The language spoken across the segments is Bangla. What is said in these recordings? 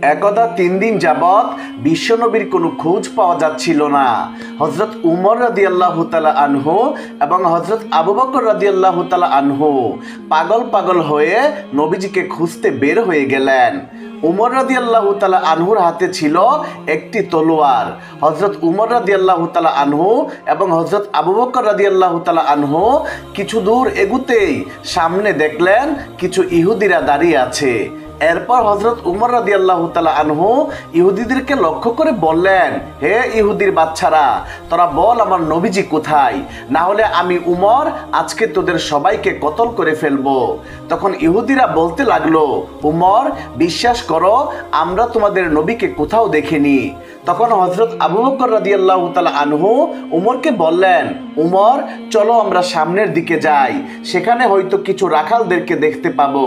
একদা ৩ দিন যাবৎ বিশ্বনবীর কোনো খোঁজ পাওয়া যাচ্ছিল না। হযরত উমর রাদিয়াল্লাহু তাআলা আনহু এবং হযরত আবু বকর রাদিয়াল্লাহু তাআলা আনহু পাগল পাগল হয়ে নবীজিকে খুঁজতে বের হয়ে গেলেন। উমর রাদিয়াল্লাহু তাআলা আনহুর হাতে ছিল একটি তলোয়ার। হযরত উমর রাদিয়াল্লাহু তাআলা আনহু এবং হযরত আবু বকর রাদিয়াল্লাহু তাআলা আনহু কিছু দূর এগুতেই সামনে দেখলেন কিছু ইহুদিরা দাঁড়িয়ে আছে। এরপর হযরত উমর রাদিয়াল্লাহু তাআলা আনহু ইহুদিদেরকে লক্ষ্য করে বললেন, হে ইহুদির বাচ্চারা, তোরা বল আমার নবীজি কোথায়, না হলে আমি উমর আজকে তোদের সবাইকে কতল করে ফেলবো। তখন ইহুদিরা বলতে লাগলো, উমর বিশ্বাস করো, আমরা তোমাদের নবীকে কোথাও দেখিনি। তখন হযরত আবু বকর রাদিয়াল্লাহু তাআলা আনহু উমরকে বললেন, উমর চলো আমরা সামনের দিকে যাই, সেখানে হয়তো কিছু রাখালদেরকে দেখতে পাবো,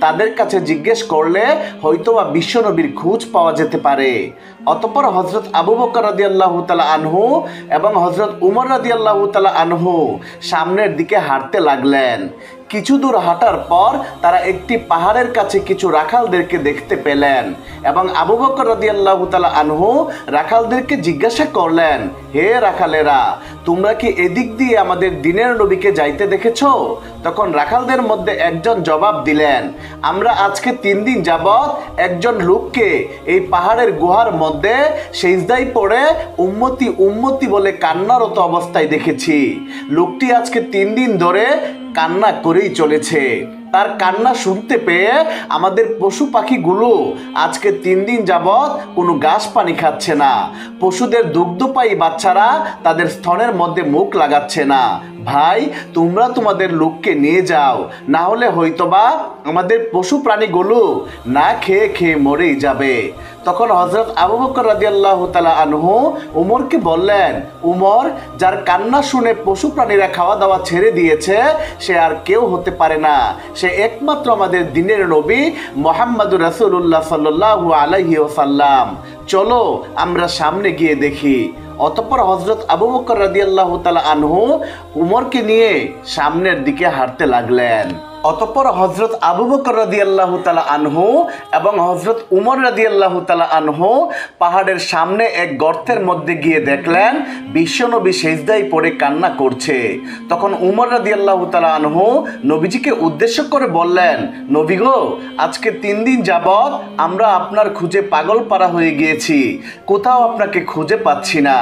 তাদের কাছে জিজ্ঞেস করলে হয়তোবা বিশ্বনবীর খোঁজ পাওয়া যেতে পারে। অতঃপর হযরত আবু বকর রাদিয়াল্লাহু তাআলা আনহু এবং হযরত উমর রাদিয়াল্লাহু তাআলা আনহু সামনের দিকে হাঁটতে লাগলেন। কিছু দূর হাঁটার পর তারা একটি পাহাড়ের কাছে কিছু রাখালদেরকে দেখতে পেলেন এবং আবু বকর রাদিয়াল্লাহু তাআলা আনহু রাখালদেরকে জিজ্ঞাসা করলেন, হে রাখালেরা, তোমরা কি এদিক দিয়ে আমাদের দ্বীনের নবীকে যাইতে দেখেছো? তখন রাখালদের মধ্যে একজন জবাব দিলেন, আমরা আজকে 3 দিন যাবৎ একজন লোককে এই পাহাড়ের গুহার মধ্যে সিজদায় পড়ে উম্মতি উম্মতি বলে কান্নারত অবস্থায় দেখেছি। লোকটি আজকে 3 দিন ধরে কান্না করেই চলেছে। তার কান্না শুনতে পেয়ে আমাদের পশু পাখিগুলো আজকে 3 দিন যাবৎ কোনো ঘাস পানি খাচ্ছে না। পশুদের দুগ্ধপায়ী বাচ্চারা তাদের স্তনের মধ্যে মুখ লাগাচ্ছে না। ভাই, তোমরা তোমাদের লোককে নিয়ে যাও, না হলে হয়তোবা আমাদের পশু প্রাণীগুলো না খেয়ে খেয়ে মরেই যাবে। তখন হযরত আবু বকর রাদিয়াল্লাহু তাআলা আনহু উমরকে বললেন, উমর, যার কান্না শুনে পশু প্রাণীরা খাওয়া দাওয়া ছেড়ে দিয়েছে সে আর কেউ হতে পারে না, সে একমাত্র আমাদের দ্বীনের নবী মুহাম্মদুর রাসূলুল্লাহ সাল্লাল্লাহু আলাইহি ওয়াসাল্লাম। চলো আমরা সামনে গিয়ে দেখি। অতঃপর হযরত আবু বকর রাদিয়াল্লাহু তাআলা আনহু উমরকে নিয়ে সামনের দিকে হাঁটতে লাগলেন। অতঃপর হযরত আবু বকর রাদিয়াল্লাহু তাআলা আনহু এবং হযরত উমর রাদিয়াল্লাহু তাআলা আনহু পাহাড়ের সামনে এক গর্তের মধ্যে গিয়ে দেখলেন বিশ্বনবী সিজদায় পড়ে কান্না করছে। তখন উমর রাদিয়াল্লাহু তাআলা আনহু নবীজিকে উদ্দেশ্য করে বললেন, নবী গো, আজকে 3 দিন যাবৎ আমরা আপনার খুঁজে পাগল পারা হয়ে গিয়েছি, কোথাও আপনাকে খুঁজে পাচ্ছি না।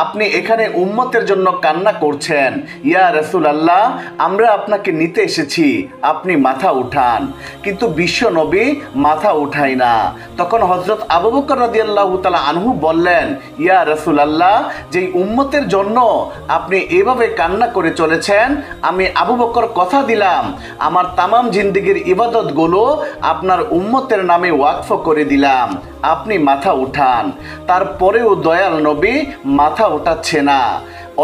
আপনি এখানে উম্মতের জন্য কান্না করছেন। ইয়া রাসূলুল্লাহ, আমরা আপনাকে নিতে এসেছি, আপনি মাথা উঠান। কিন্তু বিশ্ব নবী মাথা উঠায় না। তখন হযরত আবু বকর রাদিয়াল্লাহু তাআলা আনহু বললেন, ইয়া রাসূলুল্লাহ, যেই উম্মতের জন্য আপনি এভাবে কান্না করে চলেছেন, আমি আবু বকর কথা দিলাম আমার তামাম জিন্দেগীর ইবাদতগুলো আপনার উম্মতের নামে ওয়াকফ করে দিলাম, আপনি মাথা উঠান। তারপরেও দয়াল নবী মাথা উঠাচ্ছে না।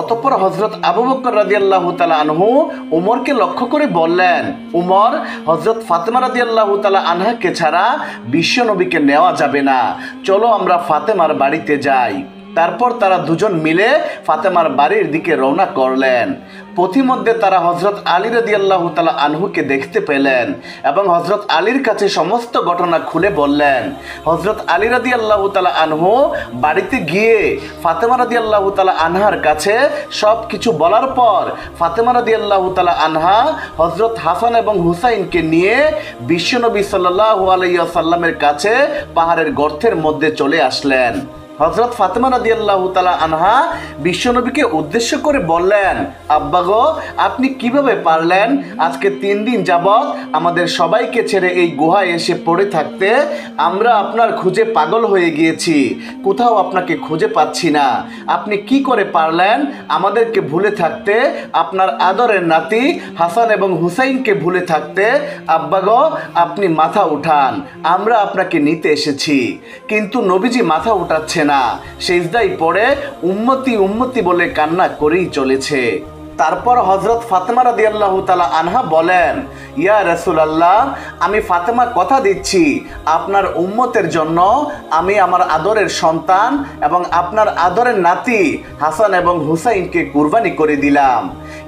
অতঃপর হযরত আবু বকর রাদিয়াল্লাহু তাআলা আনহু উমরকে লক্ষ্য করে বললেন, উমর, হযরত ফাতেমা রাদিয়াল্লাহু তাআলা আনহাকে ছাড়া বিশ্ব নবীকে নেওয়া যাবে না, চলো আমরা ফাতেমার বাড়িতে যাই। তারপর তারা দুজন মিলে ফাতেমার বাড়ির দিকে রওনা করলেন। পথিমধ্যে তারা হযরত আলী রাদিয়াল্লাহু তাআলা আনহুকে দেখতে পেলেন এবং হযরত আলীর কাছে সমস্ত ঘটনা খুলে বললেন। হযরত আলী রাদিয়াল্লাহু তাআলা আনহু বাড়িতে গিয়ে ফাতেমা রাদিয়াল্লাহু তাআলা আনহার কাছে সব কিছু বলার পর ফাতেমা রাদিয়াল্লাহু তাআলা আনহা হযরত হাসান এবং হুসাইনকে নিয়ে বিশ্বনবী সাল্লাল্লাহু আলাইহি ওয়াসাল্লামের কাছে পাহাড়ের গর্তের মধ্যে চলে আসলেন। হযরত ফাতেমা রাদিয়াল্লাহু তাআলা আনহা বিশ্বনবীকে উদ্দেশ্য করে বললেন, আব্বা গো, আপনি কিভাবে পারলেন আজকে 3 দিন যাবৎ আমাদের সবাইকে ছেড়ে এই গুহায় এসে পড়ে থাকতে? আমরা আপনার খুঁজে পাগল হয়ে গিয়েছি, কোথাও আপনাকে খুঁজে পাচ্ছি না। আপনি কি করে পারলেন আমাদেরকে ভুলে থাকতে, আপনার আদরের নাতি হাসান এবং হুসাইনকে ভুলে থাকতে? আব্বা গো, আপনি মাথা উঠান, আমরা আপনাকে নিতে এসেছি। কিন্তু নবীজি মাথা উঠাচ্ছে না, সিজদায় পড়ে উম্মতি উম্মতি বলে কান্না করেই চলেছে। তারপর হযরত ফাতেমা রাদিয়াল্লাহু তাআলা আনহা বলেন, ইয়া রাসূলুল্লাহ, আমি ফাতেমা কথা দিচ্ছি আপনার উম্মতের জন্য আমি আমার আদরের সন্তান এবং আপনার আদরের নাতি হাসান এবং হুসাইনকে কুরবানি করে দিলাম।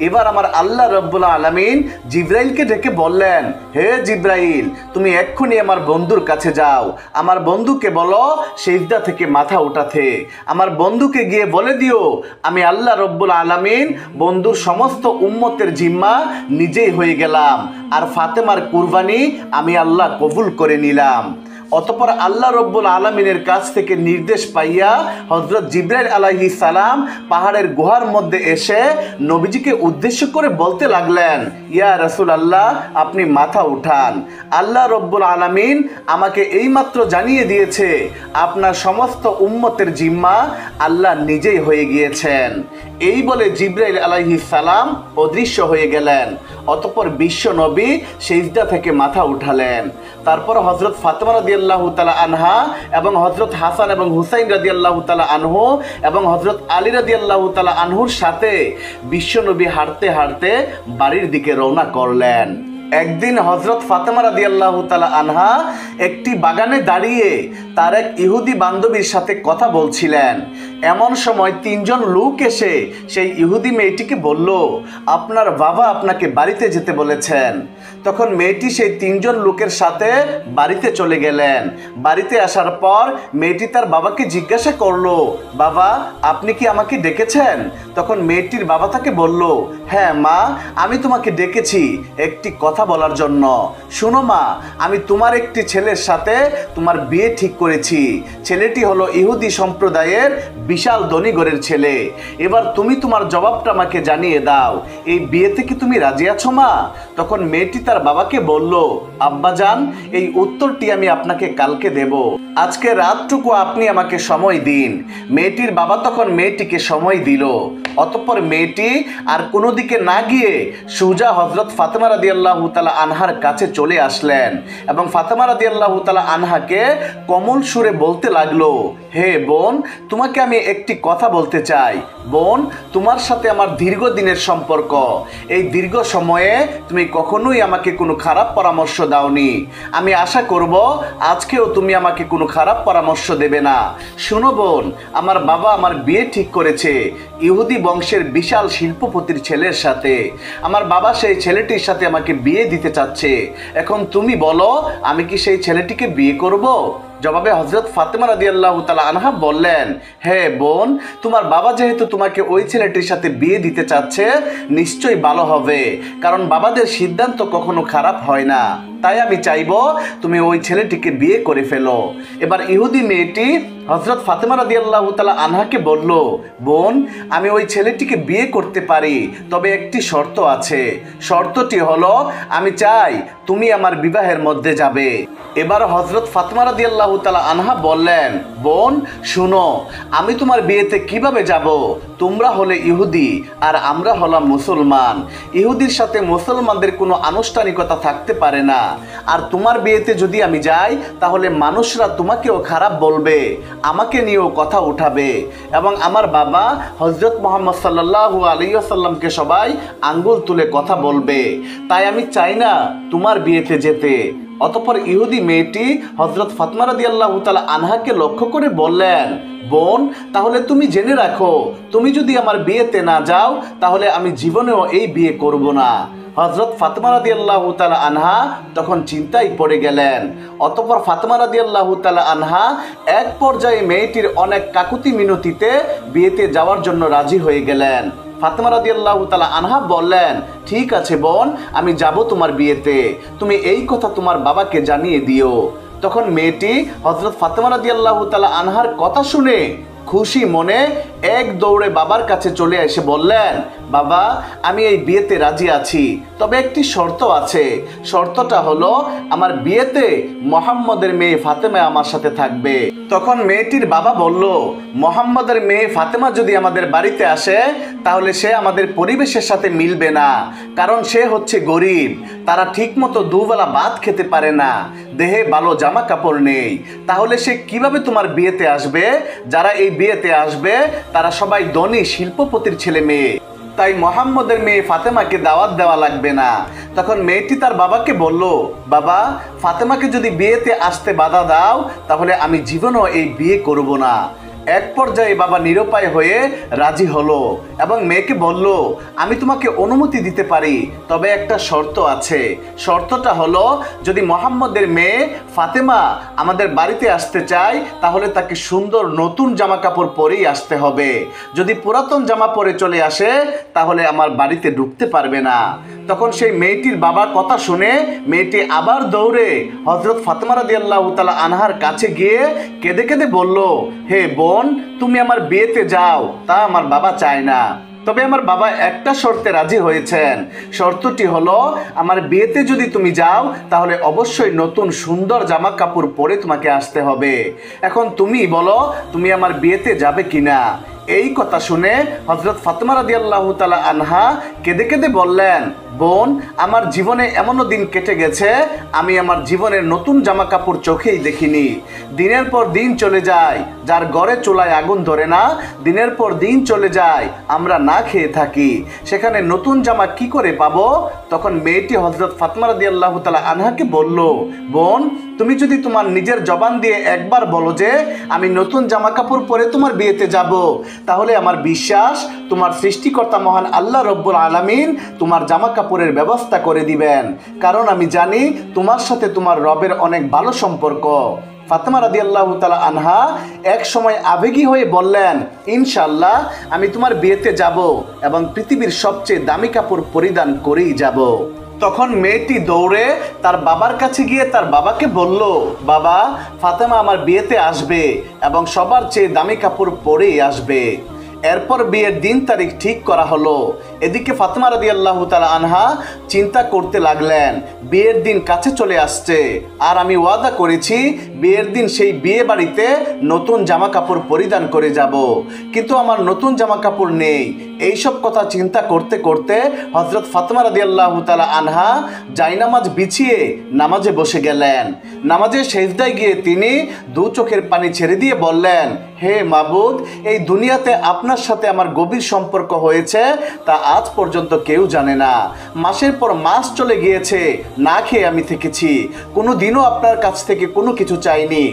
এবার আমার আল্লাহ রাব্বুল আলামিন জিবরাইলকে ডেকে বললেন, হে জিবরাইল, তুমি এক্ষুনি আমার বন্ধুর কাছে যাও, আমার বন্ধুকে বলো সিজদা থেকে মাথা উঠাতে। আমার বন্ধুকে গিয়ে বলে দিও আমি আল্লাহ রাব্বুল আলামিন বন্ধুর সমস্ত উম্মতের জিম্মা নিজেই হয়ে গেলাম, আর ফাতেমার কুরবানি আমি আল্লাহ কবুল করে নিলাম। অতঃপর আল্লাহ রব্বুল আলামিনের কাছ থেকে নির্দেশ পাইয়া হযরত জিবরাইল আলাইহিস সালাম পাহাড়ের গুহার মধ্যে এসে নবীজিকে উদ্দেশ্য করে বলতে লাগলেন, ইয়া রাসূলুল্লাহ, আপনি মাথা উঠান। আল্লাহ রব্বুল আলামিন আমাকে এইমাত্র জানিয়ে দিয়েছে আপনার সমস্ত উম্মতের জিম্মা আল্লাহ নিজেই হয়ে গিয়েছেন। এই বলে জিবরাইল আলাইহিস সালাম অদৃশ্য হয়ে গেলেন। অতঃপর বিশ্ব নবী সিজদা থেকে মাথা উঠালেন। তারপর হযরত ফাতেমা রাদিয়াল্লাহু তাআলা আনহা এবং হযরত হাসান এবং হুসাইন রাদিয়াল্লাহু তাআলা আনহু এবং হযরত আলী রাদিয়াল্লাহু তাআলা আনহুর সাথে বিশ্ব নবী হাঁটতে হাঁটতে বাড়ির দিকে রওনা করলেন। একদিন হযরত ফাতেমা রাদিয়াল্লাহু তাআলা আনহা একটি বাগানে দাঁড়িয়ে তার এক ইহুদি বান্ধবীর সাথে কথা বলছিলেন। এমন সময় তিনজন লোক এসে সেই ইহুদি মেয়েটিকে বলল, আপনার বাবা আপনাকে বাড়িতে যেতে বলেছেন। তখন মেয়েটি সেই তিনজন লোকের সাথে বাড়িতে চলে গেলেন। বাড়িতে আসার পর মেয়েটি তার বাবাকে জিজ্ঞাসা করলো, বাবা, আপনি কি আমাকে ডেকেছেন? তখন মেয়েটির বাবা তাকে বলল, হ্যাঁ মা, আমি তোমাকে ডেকেছি একটি কথা বলার জন্য। শুনো মা, আমি তোমার একটি ছেলের সাথে তোমার বিয়ে ঠিক করেছি। ছেলেটি হলো ইহুদি সম্প্রদায়ের বিশাল ধনী ঘরের ছেলে। এবার তুমি তোমার জবাবটা আমাকে জানিয়ে দাও, এই বিয়েতে কি তুমি রাজি আছো মা? তখন মেয়েটি তার বাবাকে বলল, আব্বাজান, এই উত্তরটি আমি আপনাকে কালকে দেব, আজকে রাতটুকু আপনি আমাকে সময় দিন। মেয়েটির বাবা তখন মেয়েটিকে সময় দিল। অতঃপর মেয়েটি আর কোনো দিকে না গিয়ে সুজা হযরত ফাতেমা রাদিয়াল্লাহু তাআলা আনহার কাছে চলে আসলেন এবং ফাতেমা রাদিয়াল্লাহু তাআলা আনহাকে কোমল সুরে বলতে লাগলো, হে বোন, তোমাকে আমি একটি কথা বলতে চাই। বোন, তোমার সাথে আমার দীর্ঘদিনের সম্পর্ক। এই দীর্ঘ সময়ে তুমি কখনোই আমাকে কোনো খারাপ পরামর্শ দাওনি। আমি আশা করব আজকেও তুমি আমাকে কোনো খারাপ পরামর্শ দেবে না। শোনো বোন, আমার বাবা আমার বিয়ে ঠিক করেছে ইহুদি বংশের বিশাল শিল্পপতির ছেলের সাথে। আমার বাবা সেই ছেলেটির সাথে আমাকে বিয়ে দিতে চাচ্ছে। এখন তুমি বলো, আমি কি সেই ছেলেটিকে বিয়ে করব? জবাবে হযরত ফাতেমা রাদিয়াল্লাহু তাআলা আনহা বললেন, হে বোন, তোমার বাবা যেহেতু তোমাকে ওই ছেলেটির সাথে বিয়ে দিতে চাচ্ছে, নিশ্চয়ই ভালো হবে, কারণ বাবাদের সিদ্ধান্ত কখনো খারাপ হয় না। তাই আমি চাইবো তুমি ওই ছেলেটিকে বিয়ে করে ফেলো। এবার ইহুদি মেয়েটি হযরত ফাতেমা রাদিয়াল্লাহু তাআলা আনহাকে বলল, বোন, আমি ওই ছেলেটিকে বিয়ে করতে পারি, তবে একটি শর্ত আছে। শর্তটি হলো, আমি চাই তুমি আমার বিবাহের মধ্যে যাবে। এবার হযরত ফাতেমা রাদিয়াল্লাহু তাআলা আনহা বললেন, বোন শুনো, আমি তোমার বিয়েতে কিভাবে যাব? তোমরা হলে ইহুদি আর আমরা হলাম মুসলমান। ইহুদির সাথে মুসলমানদের কোনো আনুষ্ঠানিকতা থাকতে পারে না। আর তোমার বিয়েতে যদি আমি যাই, তাহলে মানুষরা তোমাকেও খারাপ বলবে, আমাকে নিয়েও কথা উঠাবে, এবং আমার বাবা হযরত মুহাম্মদ সাল্লাল্লাহু আলাইহি ওয়াসাল্লামকে সবাই আঙ্গুল তুলে কথা বলবে। তাই আমি চাই না তোমার বিয়েতে যেতে। অতঃপর ইহুদি মেয়েটি হযরত ফাতেমা রাদিয়াল্লাহু তাআলা আনহাকে লক্ষ্য করে বললেন, বোন, তাহলে তুমি জেনে রাখো, তুমি যদি আমার বিয়েতে না যাও, তাহলে আমি জীবনেও এই বিয়ে করব না। হযরত ফাতেমা রাদিয়াল্লাহু তাআলা আনহা তখন চিন্তায় পড়ে গেলেন। অতঃপর ফাতেমা রাদিয়াল্লাহু তাআলা আনহা এক পর্যায়ে মেয়েটির অনেক কাকুতি মিনতিতে বিয়েতে যাওয়ার জন্য রাজি হয়ে গেলেন। ফাতেমা রাদিয়াল্লাহু তাআলা আনহা বললেন, ঠিক আছে বোন, আমি যাব তোমার বিয়েতে, তুমি এই কথা তোমার বাবাকে জানিয়ে দিও। তখন মেয়েটি হযরত ফাতেমা রাদিয়াল্লাহু তাআলা আনহার কথা শুনে খুশি মনে এক দৌড়ে বাবার কাছে চলে এসে বললেন, বাবা, আমি এই বিয়েতে রাজি আছি, তবে একটি শর্ত আছে। শর্তটা হলো, আমার বিয়েতে মুহাম্মদের মেয়ে ফাতেমা আমার সাথে থাকবে। তখন মেয়েটির বাবা বলল, মুহাম্মদের মেয়ে ফাতেমা যদি আমাদের বাড়িতে আসে, তাহলে সে আমাদের পরিবেশের সাথে মিলবে না, কারণ সে হচ্ছে গরিব, তারা ঠিকমতো দুবেলা ভাত খেতে পারে না, দেহে ভালো জামা কাপড় নেই। তাহলে সে কিভাবে তোমার বিয়েতে আসবে? যারা এই বিয়েতে আসবে তারা সবাই ধনী শিল্পপতির ছেলে মেয়ে। তাই মোহাম্মদের মেয়ে ফাতেমাকে দাওয়াত দেওয়া লাগবে না। তখন মেয়েটি তার বাবাকে বলল, বাবা, ফাতেমাকে যদি বিয়েতে আসতে বাধা দাও তাহলে আমি জীবনও এই বিয়ে করব না। এক পর্যায়ে বাবা নিরুপায় হয়ে রাজি হলো এবং মেয়েকে বলল, আমি তোমাকে অনুমতি দিতে পারি, তবে একটা শর্ত আছে। শর্তটা হলো, যদি মোহাম্মদের মেয়ে ফাতেমা আমাদের বাড়িতে আসতে চায় তাহলে তাকে সুন্দর নতুন জামা কাপড় পরেই আসতে হবে। যদি পুরাতন জামা পরে চলে আসে তাহলে আমার বাড়িতে ঢুকতে পারবে না। তখন সেই মেয়েটির বাবার কথা শুনে মেয়েটি আবার দৌড়ে হযরত ফাতেমা রাদিয়াল্লাহু তাআলা আনহার কাছে গিয়ে কেঁদে কেঁদে বলল, হে বোন, তুমি আমার বিয়েতে যাও, তা আমার বাবা চায় না। তবে আমার বাবা একটা শর্তে রাজি হয়েছেন। শর্তটি হলো, আমার বিয়েতে যদি তুমি যাও তাহলে অবশ্যই নতুন সুন্দর জামা কাপড় পরে তোমাকে আসতে হবে। এখন তুমি বলো, তুমি আমার বিয়েতে যাবে কিনা? এই কথা শুনে হযরত ফাতেমা রাদিয়াল্লাহু তাআলা আনহা কেঁদে কেঁদে বললেন, বোন, আমার জীবনে এমনও দিন কেটে গেছে আমি আমার জীবনের নতুন জামা কাপড় চোখেই দেখিনি। দিনের পর দিন চলে যায়, যার ঘরে চুলায় আগুন ধরে না, দিনের পর দিন চলে যায়, আমরা না খেয়ে থাকি, সেখানে নতুন জামা কি করে পাবো? তখন মেয়েটি হযরত ফাতেমা রাদিয়াল্লাহু তাআলা আনহাকে বলল, বোন, তুমি যদি তোমার নিজের জবান দিয়ে একবার বলো যে আমি নতুন জামা কাপড় পরে তোমার বিয়েতে যাব, তাহলে আমার বিশ্বাস তোমার সৃষ্টিকর্তা মহান আল্লাহ রব্বুল আলামিন তোমার জামা কাপড়ের ব্যবস্থা করে দিবেন, কারণ আমি জানি তোমার সাথে তোমার রবের অনেক ভালো সম্পর্ক। ফাতেমা রাদিয়াল্লাহু তাআলা আনহা এক সময় আবেগী হয়ে বললেন, ইনশাআল্লাহ আমি তোমার বিয়েতে যাব এবং পৃথিবীর সবচেয়ে দামি কাপড় পরিধান করেই যাব। তখন মেয়েটি দৌড়ে তার বাবার কাছে গিয়ে তার বাবাকে বলল, বাবা, ফাতেমা আমার বিয়েতে আসবে এবং সবার চেয়ে দামি কাপড় পরেই আসবে। এরপর বিয়ের দিন তারিখ ঠিক করা হলো। এদিকে ফাতেমা রাদিয়াল্লাহু তাআলা আনহা চিন্তা করতে লাগলেন, বিয়ের দিন কাছে চলে আসছে আর আমি ওয়াদা করেছি বিয়ের দিন সেই বিয়ে বাড়িতে নতুন জামা কাপড় পরিধান করে যাব, কিন্তু আমার নতুন জামা কাপড় নেই। এইসব কথা চিন্তা করতে করতে হযরত ফাতেমা রাদিয়াল্লাহু তাআলা আনহা জায়নামাজ বিছিয়ে নামাজে বসে গেলেন। নামাজের সেজদায় গিয়ে তিনি দু চোখের পানি ছেড়ে দিয়ে বললেন, হে মাবুদ, এই দুনিয়াতে আপনার সাথে আমার গভীর সম্পর্ক হয়েছে তা আজ পর্যন্ত কেউ জানে না। মাসের পর মাস চলে গিয়েছে, না খেয়ে আমি থেকেছি, কোনো দিনও আপনার কাছ থেকে কোনো কিছু চাইনি।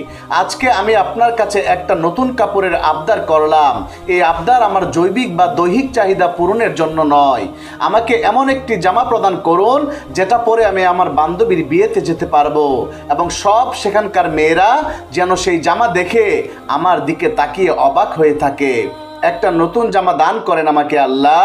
আজকে আমি আপনার কাছে একটা নতুন কাপড়ের আবদার করলাম। এই আবদার আমার জৈবিক বা দৈহিক চাহিদা পূরণের জন্য নয়। আমাকে এমন একটি জামা প্রদান করুন যেটা পরে আমি আমার বান্ধবীর বিয়েতে যেতে পারবো এবং সব সেখানকার মেয়েরা যেন সেই জামা দেখে আমার দিকে তাকিয়ে অবাক হয়ে থাকে। একটা নতুন জামা দান করেন আমাকে আল্লাহ।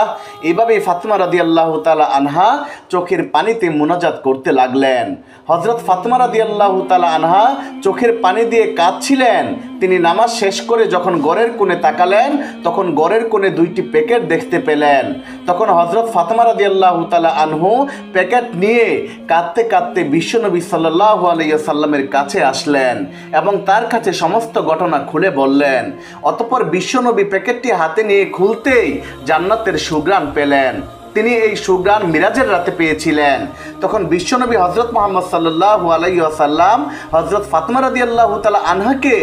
এভাবেই ফাতেমা রাদিয়াল্লাহু তাআলা আনহা চোখের পানিতে মুনাজাত করতে লাগলেন। হযরত ফাতেমা রাদিয়াল্লাহু তাআলা আনহা চোখের পানি দিয়ে কাঁদছিলেন। তিনি নামাজ শেষ করে যখন ঘরের কোণে তাকালেন তখন ঘরের কোণে দুইটি প্যাকেট দেখতে পেলেন। তখন হযরত ফাতেমা রাদিয়াল্লাহু তাআলা আনহু প্যাকেট নিয়ে কাঁদতে কাঁদতে বিশ্বনবী সাল্লাল্লাহু আলাইহি ওয়াসাল্লামের কাছে আসলেন এবং তার কাছে সমস্ত ঘটনা খুলে বললেন। অতঃপর বিশ্বনবী প্যাকেট হাতে নিয়ে খুলতেই জান্নাতের সুঘ্রাণ পেলেন। তিনি এই সুঘ্রাণ মিরাজের রাতে পেয়েছিলেন। তখন বিশ্বনবী হযরত মুহাম্মদ সাল্লাল্লাহু আলাইহি ওয়াসাল্লাম হযরত ফাতেমা রাদিয়াল্লাহু তাআলা আনহাকে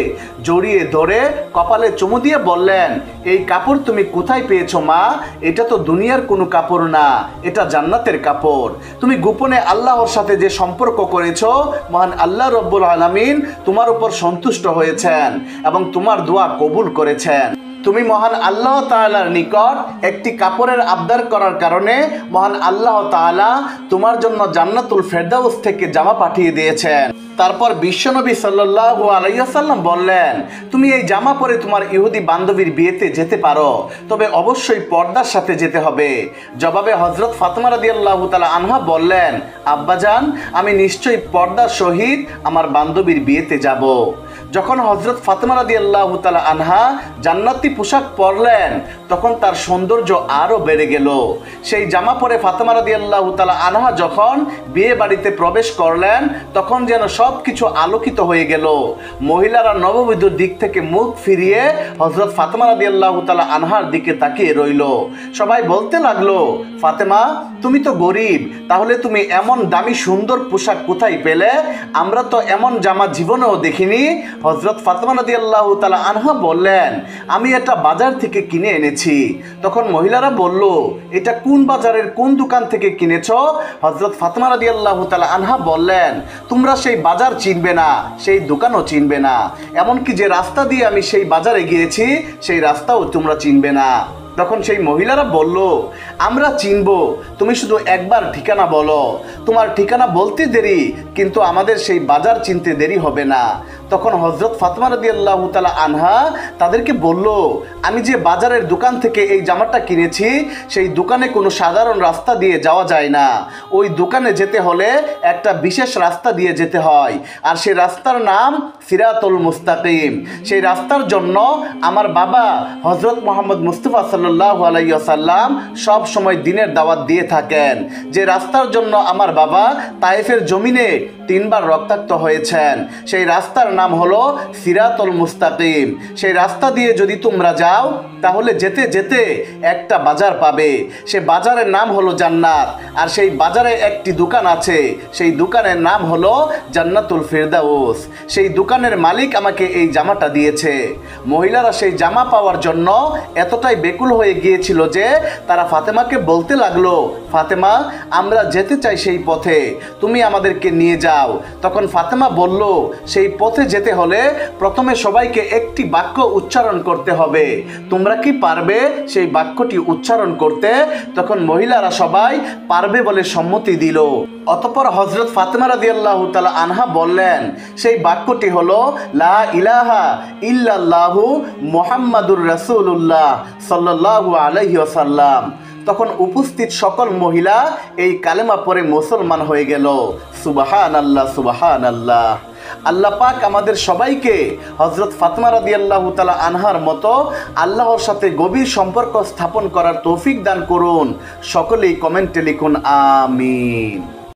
জড়িয়ে ধরে কপালে চুমু দিয়ে বললেন, এই কাপড় তুমি কোথায় পেয়েছো মা? এটা তো দুনিয়ার কোনো কাপড় না, এটা জান্নাতের কাপড়। তুমি গোপনে আল্লাহর সাথে যে সম্পর্ক করেছো, মহান আল্লাহ রব্বুল আলামিন তোমার উপর সন্তুষ্ট হয়েছেন এবং তোমার দোয়া কবুল করেছেন। তুমি মহান আল্লাহ তাআলার নিকট একটি কাপড়ের আবদার করার কারণে মহান আল্লাহ তাআলা তোমার জন্য জান্নাতুল ফেরদাউস থেকে জামা পাঠিয়ে দিয়েছেন। তারপর বিশ্বনবী সাল্লাল্লাহু আলাইহি ওয়াসাল্লাম বললেন, তুমি এই জামা পরে তোমার ইহুদি বান্ধবীর বিয়েতে যেতে পারো, তবে অবশ্যই পর্দার সাথে যেতে হবে। জবাবে হযরত ফাতেমা রাদিয়াল্লাহু তাআলা আনহা বললেন, আব্বাজান, আমি নিশ্চয়ই পর্দার সহিত আমার বান্ধবীর বিয়েতে যাব। যখন হযরত ফাতেমা রাদিয়াল্লাহু তাআলা আনহা জান্নাতি পোশাক পরলেন তখন তার সৌন্দর্য আরো বেড়ে গেল। সেই জামা পরে ফাতেমা রাদিয়াল্লাহু তাআলা আনহা যখন বিয়ে বাড়িতে প্রবেশ করলেন তখন যেন সবকিছু আলোকিত হয়ে গেল। মহিলারা নববধূর দিক থেকে মুখ ফিরিয়ে হযরত ফাতেমা রাদিয়াল্লাহু তাআলা আনহার দিকে তাকিয়ে রইল। সবাই বলতে লাগলো, ফাতেমা, তুমি তো গরিব, তাহলে তুমি এমন দামি সুন্দর পোশাক কোথায় পেলে? আমরা তো এমন জামা জীবনেও দেখিনি। হযরত ফাতেমা রাদিয়াল্লাহু তাআলা আনহা বললেন, আমি এটা বাজার থেকে কিনে এনেছি। তখন মহিলারা বলল, এটা কোন বাজারের কোন দোকান থেকে কিনেছো? হযরত ফাতেমা রাদিয়াল্লাহু তাআলা আনহা বললেন, তোমরা সেই বাজার চিনবে না, সেই দোকানও চিনবে না, এমনকি যে রাস্তা দিয়ে আমি সেই বাজারে গিয়েছি সেই রাস্তাও তোমরা চিনবে না। তখন সেই মহিলারা বলল, আমরা চিনব, তুমি শুধু একবার ঠিকানা বলো। তোমার ঠিকানা বলতে দেরি, কিন্তু আমাদের সেই বাজার চিনতে দেরি হবে না। তখন হযরত ফাতেমা রাদিয়াল্লাহু তাআলা আনহা তাদেরকে বলল, আমি যে বাজারের দোকান থেকে এই জামাটা কিনেছি সেই দোকানে কোনো সাধারণ রাস্তা দিয়ে যাওয়া যায় না। ওই দোকানে যেতে হলে একটা বিশেষ রাস্তা দিয়ে যেতে হয়, আর সেই রাস্তার নাম সিরাতুল মুস্তাকিম। সেই রাস্তার জন্য আমার বাবা হযরত মুহাম্মদ মুস্তাফা সাল্লাল্লাহু আলাইহি ওয়াসাল্লাম সব সময় দিনের দাওয়াত দিয়ে থাকেন। যে রাস্তার জন্য আমার বাবা তায়েফের জমিনে 3 বার রক্তাক্ত হয়েছেন, সেই রাস্তার নাম হলো সিরাতুল মুস্তাকিম। সেই রাস্তা দিয়ে যদি তোমরা যাও তাহলে যেতে যেতে একটা বাজার পাবে, সে বাজারের নাম হলো জান্নাত। আর সেই বাজারে একটি দোকান আছে, সেই দোকানের নাম হলো জান্নাতুল ফিরদাউস। সেই দোকানের মালিক আমাকে এই জামাটা দিয়েছে। মহিলারা সেই জামা পাওয়ার জন্য এতটাই বেকুল হয়ে গিয়েছিল যে তারা ফাতেমাকে বলতে লাগলো, ফাতেমা, আমরা যেতে চাই সেই পথে, তুমি আমাদেরকে নিয়ে যাও। তখন ফাতেমা বলল, সেই পথে যেতে হলে প্রথমে সবাইকে একটি বাক্য উচ্চারণ করতে হবে, তোমরা কি পারবে সেই বাক্যটি উচ্চারণ করতে? তখন মহিলারা সবাই পারবে বলে সম্মতি দিল। অতঃপর হযরত ফাতেমা রাদিয়াল্লাহু তাআলা আনহা বললেন, সেই বাক্যটি হলো লা ইলাহা ইল্লাল্লাহু মুহাম্মাদুর রাসূলুল্লাহ সাল্লাল্লাহু আলাইহি ওয়াসাল্লাম। তখন উপস্থিত সকল মহিলা এই কালেমা পড়ে মুসলমান হয়ে গেল। সুবহানাল্লাহ, সুবহানাল্লাহ। আল্লাহ পাক আমাদের সবাইকে হযরত ফাতেমা রাদিয়াল্লাহু তাআলা আনহার মতো আল্লাহর সাথে গভীর সম্পর্ক স্থাপন করার তৌফিক দান করুন। সকলেই কমেন্টে লিখুন আমিন।